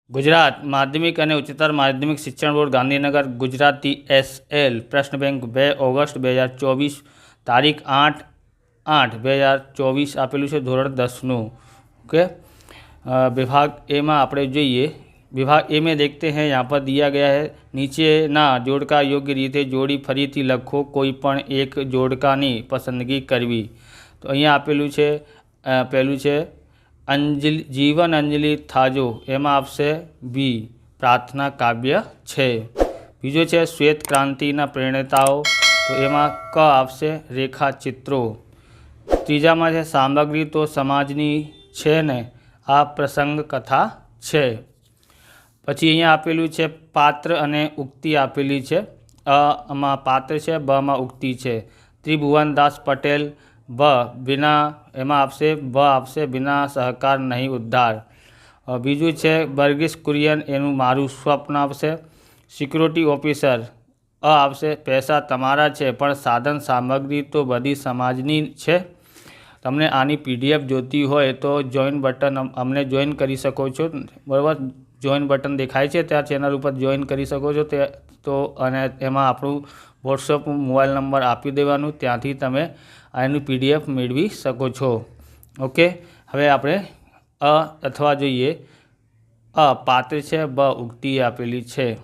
गुजरात माध्यमिक અને ઉચ્ચતર માધ્યમિક શિક્ષણ બોર્ડ ગાંધીનગર ગુજરાતી SL પ્રશ્ન બેંક 2 ઓગસ્ટ 2024 તારીખ 8/8/2024 આપેલું છે ધોરણ 10નું। ओके, विभाग ए में आप જોઈએ। विभाग ए में देखते हैं, यहाँ पर दिया गया है नीचे ना जोड़का योग्य रीते जोड़ी फरीथी लखो, कोईपण एक जोड़कानी पसंदगी करवी। तो अहींया आपेलू है पहलू है अंजलि जीवन अंजलि थाजो, एमां आपसे बी प्रार्थना काव्य है। बीजो है श्वेत क्रांतिना प्रणेताओ, तो एमां क आपसे रेखा चित्रों। तीजा में है सामग्री तो समाजनी छे ने, आ प्रसंग कथा है। पछी अहींया आपेलू है पात्र अने उक्ति आपेली है। अ में पात्र है, ब में उक्ति है। त्रिभुवनदास पटेल ब बिना एमां आपसे ब आपसे बिना सहकार नहीं उद्धार। बीजू है वर्गीस कुरियन एनु मारू स्वप्न आपसे। सिक्योरिटी ऑफिसर अ आपसे पैसा तमारा है पण साधन सामग्री तो बधी समाजनी है। तमने आनी PDF जोती होय तो जॉइन बटन अमने जॉइन करी सको छो, बराबर। जॉइन बटन देखाय छे त्या चेनल पर जॉइन करी सको छो। तो अने एमां आपणुं वॉट्सअप मोबाइल नंबर आपी देवानुं, त्यांथी तमे आनी PDF मेळवी सको छो। ओके, हवे आपणे अ अथवा जोईए। अ पात्र है, ब उक्ति आपेली है।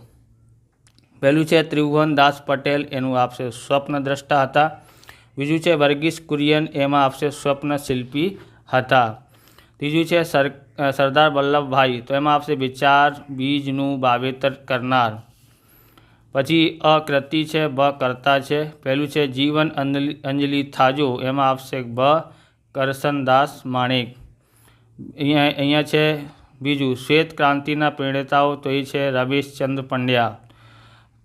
पहलू है त्रिभुवनदास पटेल, एनु आपसे स्वप्न द्रष्टा हता। बीजू है वर्गीस कुरियन, एमां आपसे स्वप्न शिल्पी हता। तीजू है सरदार वल्लभभाई, तो एमां आपसे विचार बीजनु वावेतर करनार। पछी अ कृति है, ब कर्ता है। पहलू है जीवन अंजलि थाजो, एमां आपसे ब करसनदास माणेक। अहींया है बीजू श्वेत क्रांतिना प्रणेताओ, तो ये है रमेशचंद्र पंड्या।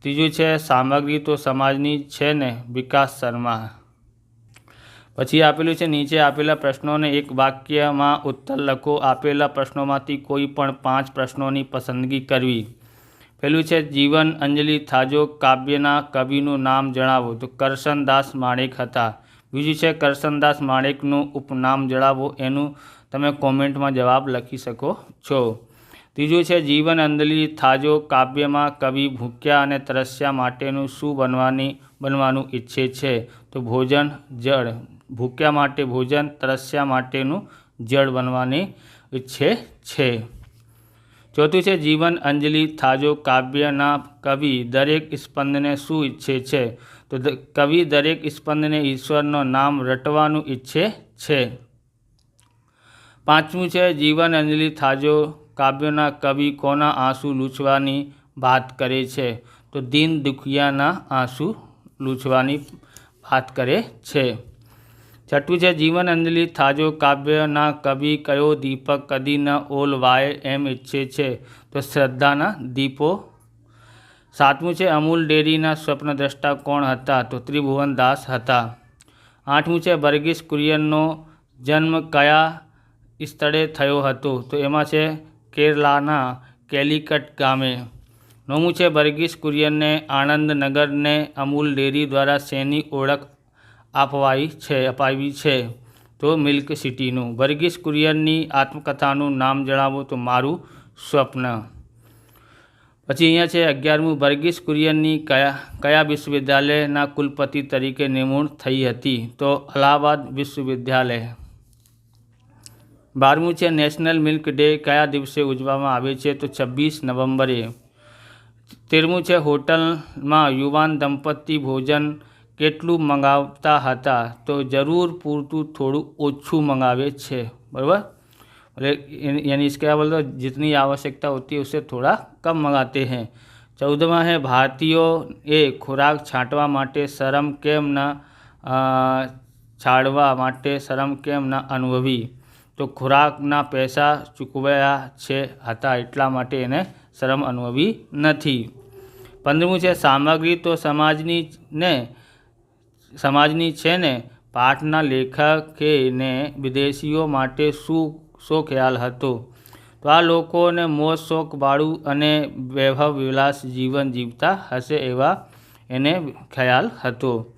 तीजू है सामग्री तो समाजनी है ने, विकास शर्मा। पछी आपेलू है नीचे आपेला प्रश्नों ने एक वाक्य में उत्तर लखो। आपेला प्रश्नों में कोई पण 5 प्रश्नों की पसंदगी करवी। पहलू है जीवन अंजलि थाजो काव्यना कविनु नाम जणावो, तो करसनदास माणेक हता। बीजू है करसनदास माणेकनु उपनाम जणावो, एनु तमे कॉमेंट में जवाब लखी सको छो। तीजू है जीवन अंजलि थाजो काव्य में कवि भूख्या अने तरस्या माटेनु शू बनवानुं इच्छे छे, तो भोजन जड़। भूख्या माटे भोजन, तरस्या माटेनु जड़ बनवानी इच्छे छे। चौथुं है जीवन अंजलि थाजो काव्यना कवि दरेक स्पंदने शू इच्छे छे, तो कवि दरेक स्पंदने ईश्वरनो नाम रटवानुं इच्छे छे। पांचमું है जीवन अंजलि थाजो काव्यना कवि कोना आंसू लूछवानी बात करे छे, तो दीन दुखियाना आंसू लूछवानी बात करे छे। छठुं है जीवन अंजलि थाजो काव्यना कवि कयो दीपक कदी न ओलवाए एम इच्छे छे, तो श्रद्धाना दीपो। सातमुं है अमूल डेरीना स्वप्नद्रष्टा कोण हता, तो त्रिभुवनदास हता। आठमुं है वर्गीस कुरियननो जन्म कया स्थळे थयो हतो, तो एमां छे केरलाना केलिकट गामे। नवमुं है वर्गीस कुरियन ने आणंद नगर ने अमूल डेरी द्वारा शेनी ओळख अपावी छे, तो मिल्क सिटीनु। वर्गीस कुरियननी आत्मकथानुं नाम जणावो, तो मारू स्वप्न। पछी अहींया छे 11मुं वर्गीस कुरियननी कया विश्वविद्यालयना कुलपति तरीके निमणूक थई हती, तो अलाहाबाद विश्वविद्यालय। 12मुं है नेशनल मिल्क डे कया दिवसे उजववामां आवे छे, तो 26 नवंबरे। 13मुं है होटल में युवान दंपति भोजन केटलू मंगावता हता, तो जरूर पूरतुं थोड़ुं ओछुं मंगावे छे, बराबर। यानी इसके क्या बोलते, जितनी आवश्यकता होती है उससे थोड़ा कम मंगाते हैं। 14वां है भारतीयों ए खुराक छांटवा माटे शरम केम न छाड़वा माटे शरम केम न अनुभवी, तो खुराकना पैसा चूकव्या छे हता एटला माटे एने शरम अनुभवी नथी। 15मुं है सामग्री तो समाजनी छे ने, पाठना लेखके ने विदेशीओ माटे शो ख्याल हतो, तो आ लोकोने मोज शोक वाळुं अने वैभव विलास जीवन जीवता हशे एवा एने ख्याल हतो।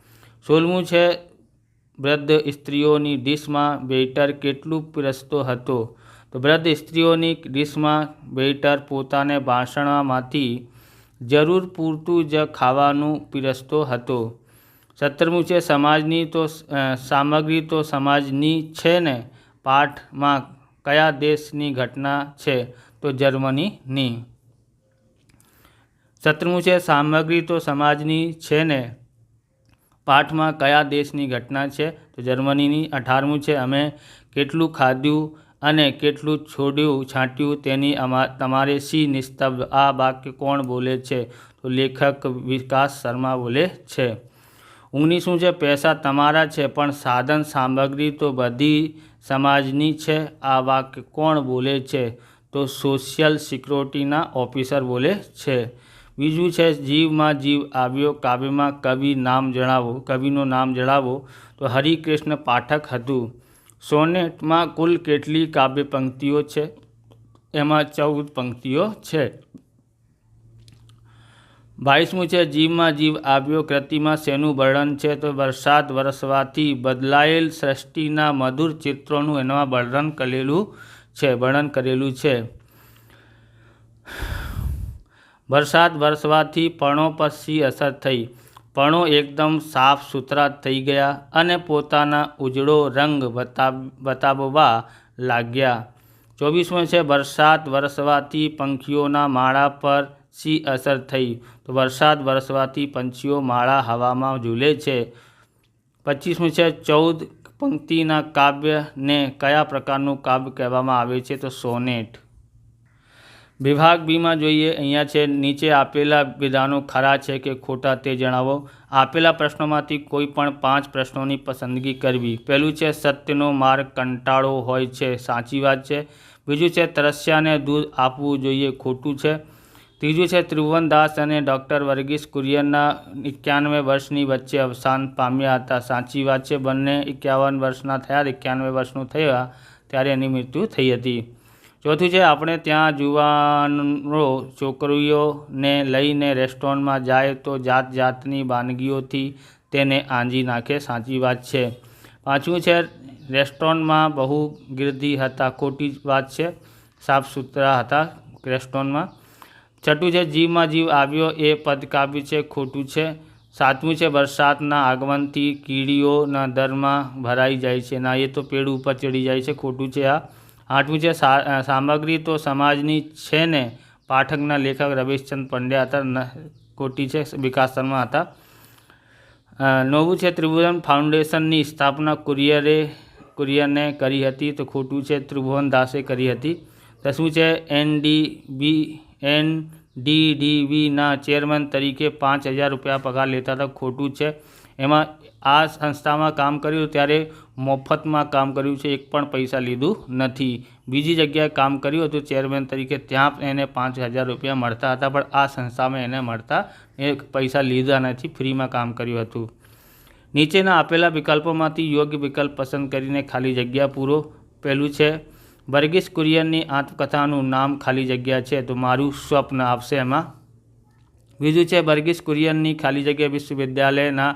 16मुं है वृद्ध स्त्रीओनी डिश में वेटर केटलुं पीरसतो हतो, તો વૃદ્ધ સ્ત્રીઓની રીસમાં વેઇટર પોતાને ભાષણમાંથી જરૂર પૂરતું જ ખાવાનું પીરસતો હતો। 17મું છે સમાજની તો સામગ્રી તો સમાજની છે ને, પાઠમાં કયા દેશની ઘટના છે? તો જર્મનીની। 17મું છે સામગ્રી તો સમાજની છે ને, પાઠમાં કયા દેશની ઘટના છે? તો જર્મનીની। 18મું છે અમે કેટલું ખાધું અને કેટલું છાંટ્યું તેની તમારે શી નિસ્બત? આ વાક્ય કોણ બોલે છે? તો લેખક વિકાસ શર્મા બોલે છે। 19મું છે પૈસા તમારા છે પણ સાધન સામગ્રી તો બધી સમાજની છે। આ વાક્ય કોણ બોલે છે? તો સોશિયલ સિક્યોરિટીના ઓફિસર બોલે છે। 20મું છે જીવમાં જીવ આવ્યો કાવ્યમાં કવિનું નામ જણાવો। તો હરિકૃષ્ણ પાઠક હતું। સોનેટમાં કુલ કેટલી કાવ્ય પંક્તિઓ છે? એમાં 14 પંક્તિઓ છે। 22મું છે જીવમાં જીવ આવ્યો કૃતિમાં શેનું વર્ણન છે? તો વરસાદ વરસવાથી બદલાયેલ સૃષ્ટિના મધુર ચિત્રોનું એમાં વર્ણન કરેલું છે। વરસાદ વરસવાથી પર્ણો પર શી અસર થઈ? પર્ણો એકદમ સાફ સુથરા થઈ ગયા અને પોતાના ઉજળો રંગ બતાવવા લાગ્યા। 24મું છે વરસાદ વરસવાથી પંખીઓના માળા પર શી અસર થઈ? તો વરસાદ વરસવાથી પંછીઓ માળા હવામાં ઝૂલે છે। 25મું છે 14 પંક્તિના કાવ્યને કયા પ્રકારનું કાવ્ય કહેવામાં આવે છે? તો સોનેટ। વિભાગ બીમાં જોઈએ, અહીંયા છે નીચે આપેલા વિધાનો ખરા છે કે ખોટા તે જણાવો। આપેલા પ્રશ્નોમાંથી કોઈ પણ 5 પ્રશ્નોની પસંદગી કરવી। પહેલું છે સત્યનો માર્ગ કંટાળો હોય છે, સાચી વાત છે। બીજું છે તરસ્યાને દૂધ આપવું જોઈએ, ખોટું છે। ત્રીજું છે ત્રિભુવનદાસ અને ડૉક્ટર વર્ગીસ કુરિયનના 91 વર્ષની વચ્ચે અવસાન પામ્યા હતા, સાચી વાત છે। બંને 51 વર્ષના થયા, 91 વર્ષનું થયા ત્યારે એની મૃત્યુ થઈ હતી। ચોથું છે આપણે ત્યાં જુવાનો છોકરીઓને લઈને રેસ્ટોરન્ટમાં જાય તો જાત જાતની વાનગીઓથી તેને આંજી નાખે, સાચી વાત છે। પાંચમું છે રેસ્ટોરન્ટમાં બહુ ગીર્દી હતા, ખોટી વાત છે, સાફ સુથરા હતા રેસ્ટોરન્ટમાં। છઠ્ઠું છે જીવમાં જીવ આવ્યો એ પદ કાવ્ય છે, ખોટું છે। સાતમું છે વરસાદના આગમનથી કીડીઓના દરમાં ભરાઈ જાય છે, ના એ તો પેડ ઉપર ચડી જાય છે, ખોટું છે આ। આઠમું છે સામગ્રી તો સમાજની છે ને, પાઠકના લેખક રમેશચંદ્ર પંડ્યા હતા, ખોટી છે, વિકાસ શર્મા હતા। 9મું છે ત્રિભુવન ફાઉન્ડેશનની સ્થાપના કુરિયને કરી હતી, તો ખોટું છે, ત્રિભુવનદાસે કરી હતી। 10મું છે NDDBના ચેરમેન તરીકે 5000 રૂપિયા પગાર લેતા હતા, ખોટું છે। એમાં આ સંસ્થામાં કામ કર્યું ત્યારે મફતમાં કામ કર્યું છે, એક પણ પૈસા લીધું નથી। બીજી જગ્યાએ કામ કર્યું હતું ચેરમેન તરીકે, ત્યાં એને 5000 રૂપિયા મળતા હતા, પણ આ સંસ્થામાં એને મળતા પૈસા લીધા નથી, ફ્રીમાં કામ કર્યું હતું। નીચેના આપેલા વિકલ્પોમાંથી યોગ્ય વિકલ્પ પસંદ કરીને ખાલી જગ્યા પૂરો। પહેલું છે વર્ગીસ કુરિયનની આત્મકથાનું નામ ખાલી જગ્યા છે, તો મારું સ્વપ્ન આવશે એમાં। બીજું છે વર્ગીસ કુરિયનની ખાલી જગ્યા વિશ્વવિદ્યાલયના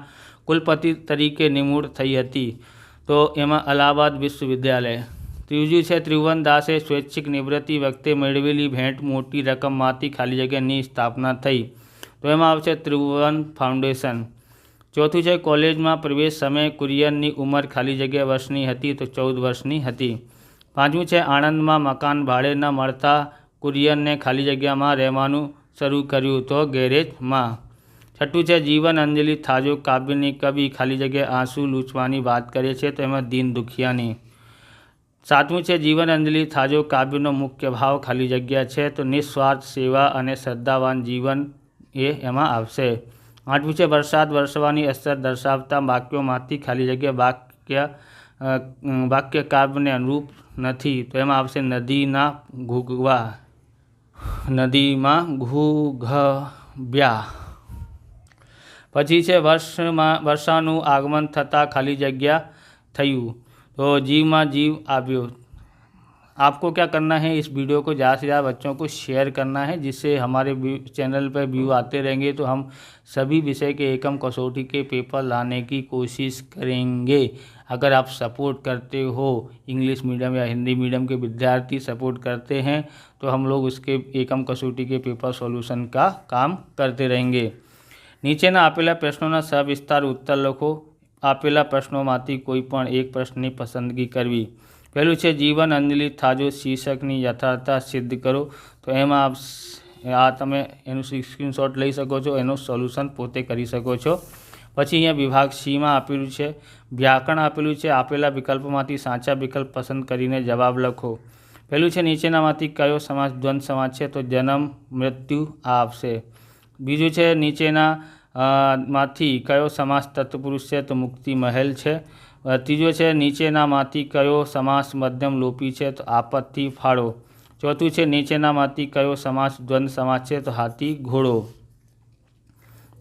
કુલપતિ તરીકે નિમણૂક થઈ હતી, તો એમાં અલ્હાબાદ વિશ્વવિદ્યાલય। ત્રીજું છે ત્રિભુવનદાસે સ્વૈચ્છિક નિવૃત્તિ વખતે મેળવેલી ભેટ મોટી રકમમાંથી ખાલી જગ્યાની સ્થાપના થઈ, તો એમાં આવશે ત્રિભુવન ફાઉન્ડેશન। ચોથું છે કોલેજમાં પ્રવેશ સમયે કુરિયનની ઉંમર ખાલી જગ્યા વર્ષની હતી, તો 14 વર્ષની હતી। પાંચમું છે આણંદમાં મકાન ભાડે ન મળતા કુરિયનને ખાલી જગ્યામાં રહેવાનું શરૂ કર્યું, તો ગેરેજમાં। છઠ્ઠું છે જીવન અંજલિ થાજો કાવ્યની કવિ ખાલી જગ્યાએ આંસુ લૂછવાની વાત કરે છે, તો એમાં દીન દુખિયાની। સાતમું છે જીવન અંજલિ થાજો કાવ્યનો મુખ્ય ભાવ ખાલી જગ્યા છે, તો નિસ્વાર્થ સેવા અને શ્રદ્ધાવાન જીવન એ એમાં આવશે। આઠમું છે વરસાદ વરસવાની અસર દર્શાવતા વાક્યોમાંથી ખાલી જગ્યા વાક્ય કાવ્યને અનુરૂપ નથી, તો એમાં આવશે નદીમાં ઘૂઘવ્યા। પછી છે વર્ષાનું આગમન થતાં ખાલી જગ્યા થયું, तो जीव जीव આવ્યો। आपको क्या करना है, इस वीडियो को ज़्यादा से ज़्यादा बच्चों को शेयर करना है, जिससे हमारे चैनल पर व्यू आते रहेंगे, तो हम सभी विषय के एकम कसौटी के पेपर लाने की कोशिश करेंगे। अगर आप सपोर्ट करते हो, इंग्लिश मीडियम या हिंदी मीडियम के विद्यार्थी सपोर्ट करते हैं तो हम लोग उसके एकम कसौटी के पेपर सॉल्यूशन का काम करते रहेंगे। નીચેના આપેલા પ્રશ્નોના સવિસ્તાર ઉત્તર લખો। આપેલા પ્રશ્નોમાંથી કોઈ પણ એક પ્રશ્નની પસંદગી કરવી। પહેલું છે જીવન અંજલિ થાજો શીર્ષકની યથાર્થતા સિદ્ધ કરો। તો એમાં તમે એનું સ્ક્રીનશોટ લઈ શકો છો, એનું સોલ્યુશન પોતે કરી શકો છો। પછી અહીંયા વિભાગ સીમાં આપેલું છે વ્યાકરણ આપેલું છે। આપેલા વિકલ્પોમાંથી સાચા વિકલ્પ પસંદ કરીને જવાબ લખો। પહેલું છે નીચેનામાંથી કયો સમાસ દ્વંદ સમાસ છે? તો જન્મ મૃત્યુ આ આપશે। બીજું છે નીચેના માંથી કયો સમાસ તત્પુરુષ છે? તો મુક્તિ મહેલ છે। ત્રીજો છે નીચેનામાંથી કયો સમાસ મધ્યમ લોપી છે? તો આપત્તિ ફાળો। ચોથું છે નીચેનામાંથી કયો સમાસ દ્વંદ સમાસ છે? તો હાથી ઘોડો।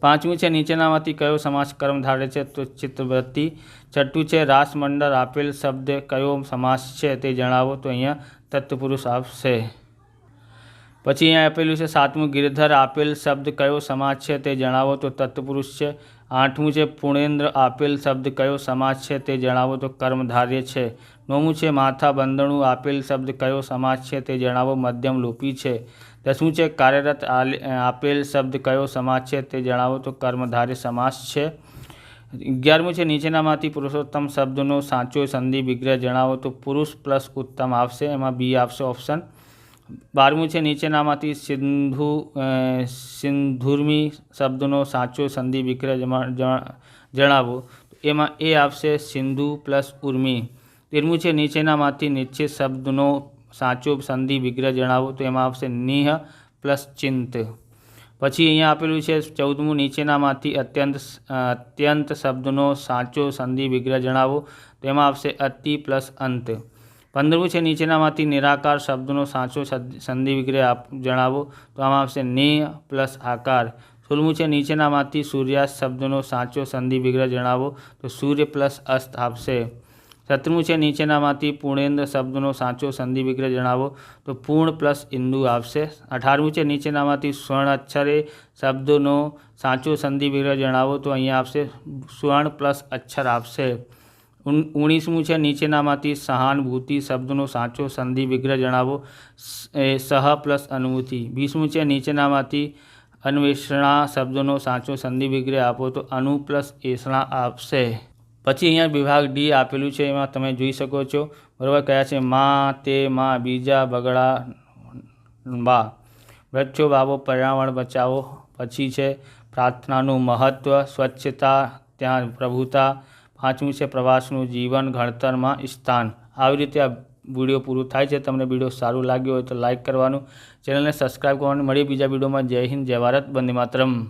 પાંચમું છે નીચેનામાંથી કયો સમાસ કર્મ ધારે છે? તો ચિત્તવૃત્તિ। છઠ્ઠું છે રાસમંડળ આપેલ શબ્દ કયો સમાસ છે તે જણાવો। તો અહીંયા તત્પુરુષ આપશે। પછી અહીંયા આપેલું છે સાતમું ગિરધર આપેલ શબ્દ કયો સમાસ છે તે જણાવો। તો તત્પુરુષ છે। આઠમું છે પૂર્ણેન્દ્ર આપેલ શબ્દ કયો સમાસ છે તે જણાવો। તો કર્મધાર્ય છે। નવમું છે માથા બંધણું આપેલ શબ્દ કયો સમાસ છે તે જણાવો। મધ્યમ લોપી છે। દસમું છે કાર્યરત આપેલ શબ્દ કયો સમાસ છે તે જણાવો। તો કર્મધાર્ય સમાસ છે। 11મું છે નીચેનામાંથી પુરુષોત્તમ શબ્દનો સાચો સંધિ વિગ્રહ જણાવો। તો પુરુષ પ્લસ ઉત્તમ આવશે, એમાં બી આપશે ઓપ્શન। 12મું છે નીચેનામાંથી સિંધુર્મી શબ્દનો સાચો સંધિ વિગ્રહ જણાવો। એમાં એ આપશે સિંધુ પ્લસ ઉર્મી। 13મું છે નીચેનામાંથી નિશ્ચિત શબ્દનો સાચો સંધિ વિગ્રહ જણાવો। તો એમાં આવશે નિહ પ્લસ ચિંત। પછી અહીંયા આપેલું છે 14મું નીચેનામાંથી અત્યંત શબ્દનો સાચો સંધિ વિગ્રહ જણાવો। તો એમાં આવશે અતિ પ્લસ અંત। 15મું છે નીચેનામાંથી નિરાકાર શબ્દનો સાચો સંધિ વિગ્રહ જણાવો। તો આમાં આવશે નિ પ્લસ આકાર। 16મું છે નીચેનામાંથી સૂર્યાસ્ત શબ્દનો સાચો સંધિ વિગ્રહ જણાવો। તો સૂર્ય પ્લસ અસ્ત આપશે। 17મું છે નીચેનામાંથી પૂર્ણેન્દ્ર શબ્દનો સાચો સંધિ વિગ્રહ જણાવો। તો પૂર્ણ પ્લસ ઇન્દુ આપશે। 18મું છે નીચેનામાંથી સ્વર્ણ અક્ષરે શબ્દનો સાચો સંધિ વિગ્રહ જણાવો। તો અહીંયા આપશે સ્વર્ણ પ્લસ અક્ષર આપશે। 19મું છે નીચેનામાંથી સહાનુભૂતિ શબ્દનો સાચો સંધિ વિગ્રહ જણાવો। સહ પ્લસ અનુભૂતિ। 20મું છે નીચેનામાંથી અન્વેષણા શબ્દનો સાચો સંધિ વિગ્રહ આપો। તો અનુ પ્લસ એષણા આપશે। પછી અહીંયા વિભાગ ડી આપેલું છે, એમાં તમે જોઈ શકો છો બરાબર કયા છે માં તે માં બીજા બગડા બા વૃક્ષો વાવો પર્યાવરણ બચાવો। પછી છે પ્રાર્થનાનું મહત્ત્વ, સ્વચ્છતા ત્યાં પ્રભુતા। 5મું છે પ્રવાસનું જીવન ઘડતરમાં સ્થાન। આવી રીતે આ વિડીયો પૂરું થાય છે। તમને વિડીયો સારું લાગ્યો હોય તો લાઇક કરવાનું, ચેનલને સબસ્ક્રાઈબ કરવાનું। મળીએ બીજા વિડીયોમાં। જય હિન્દ, જય ભારત, વંદે માતરમ।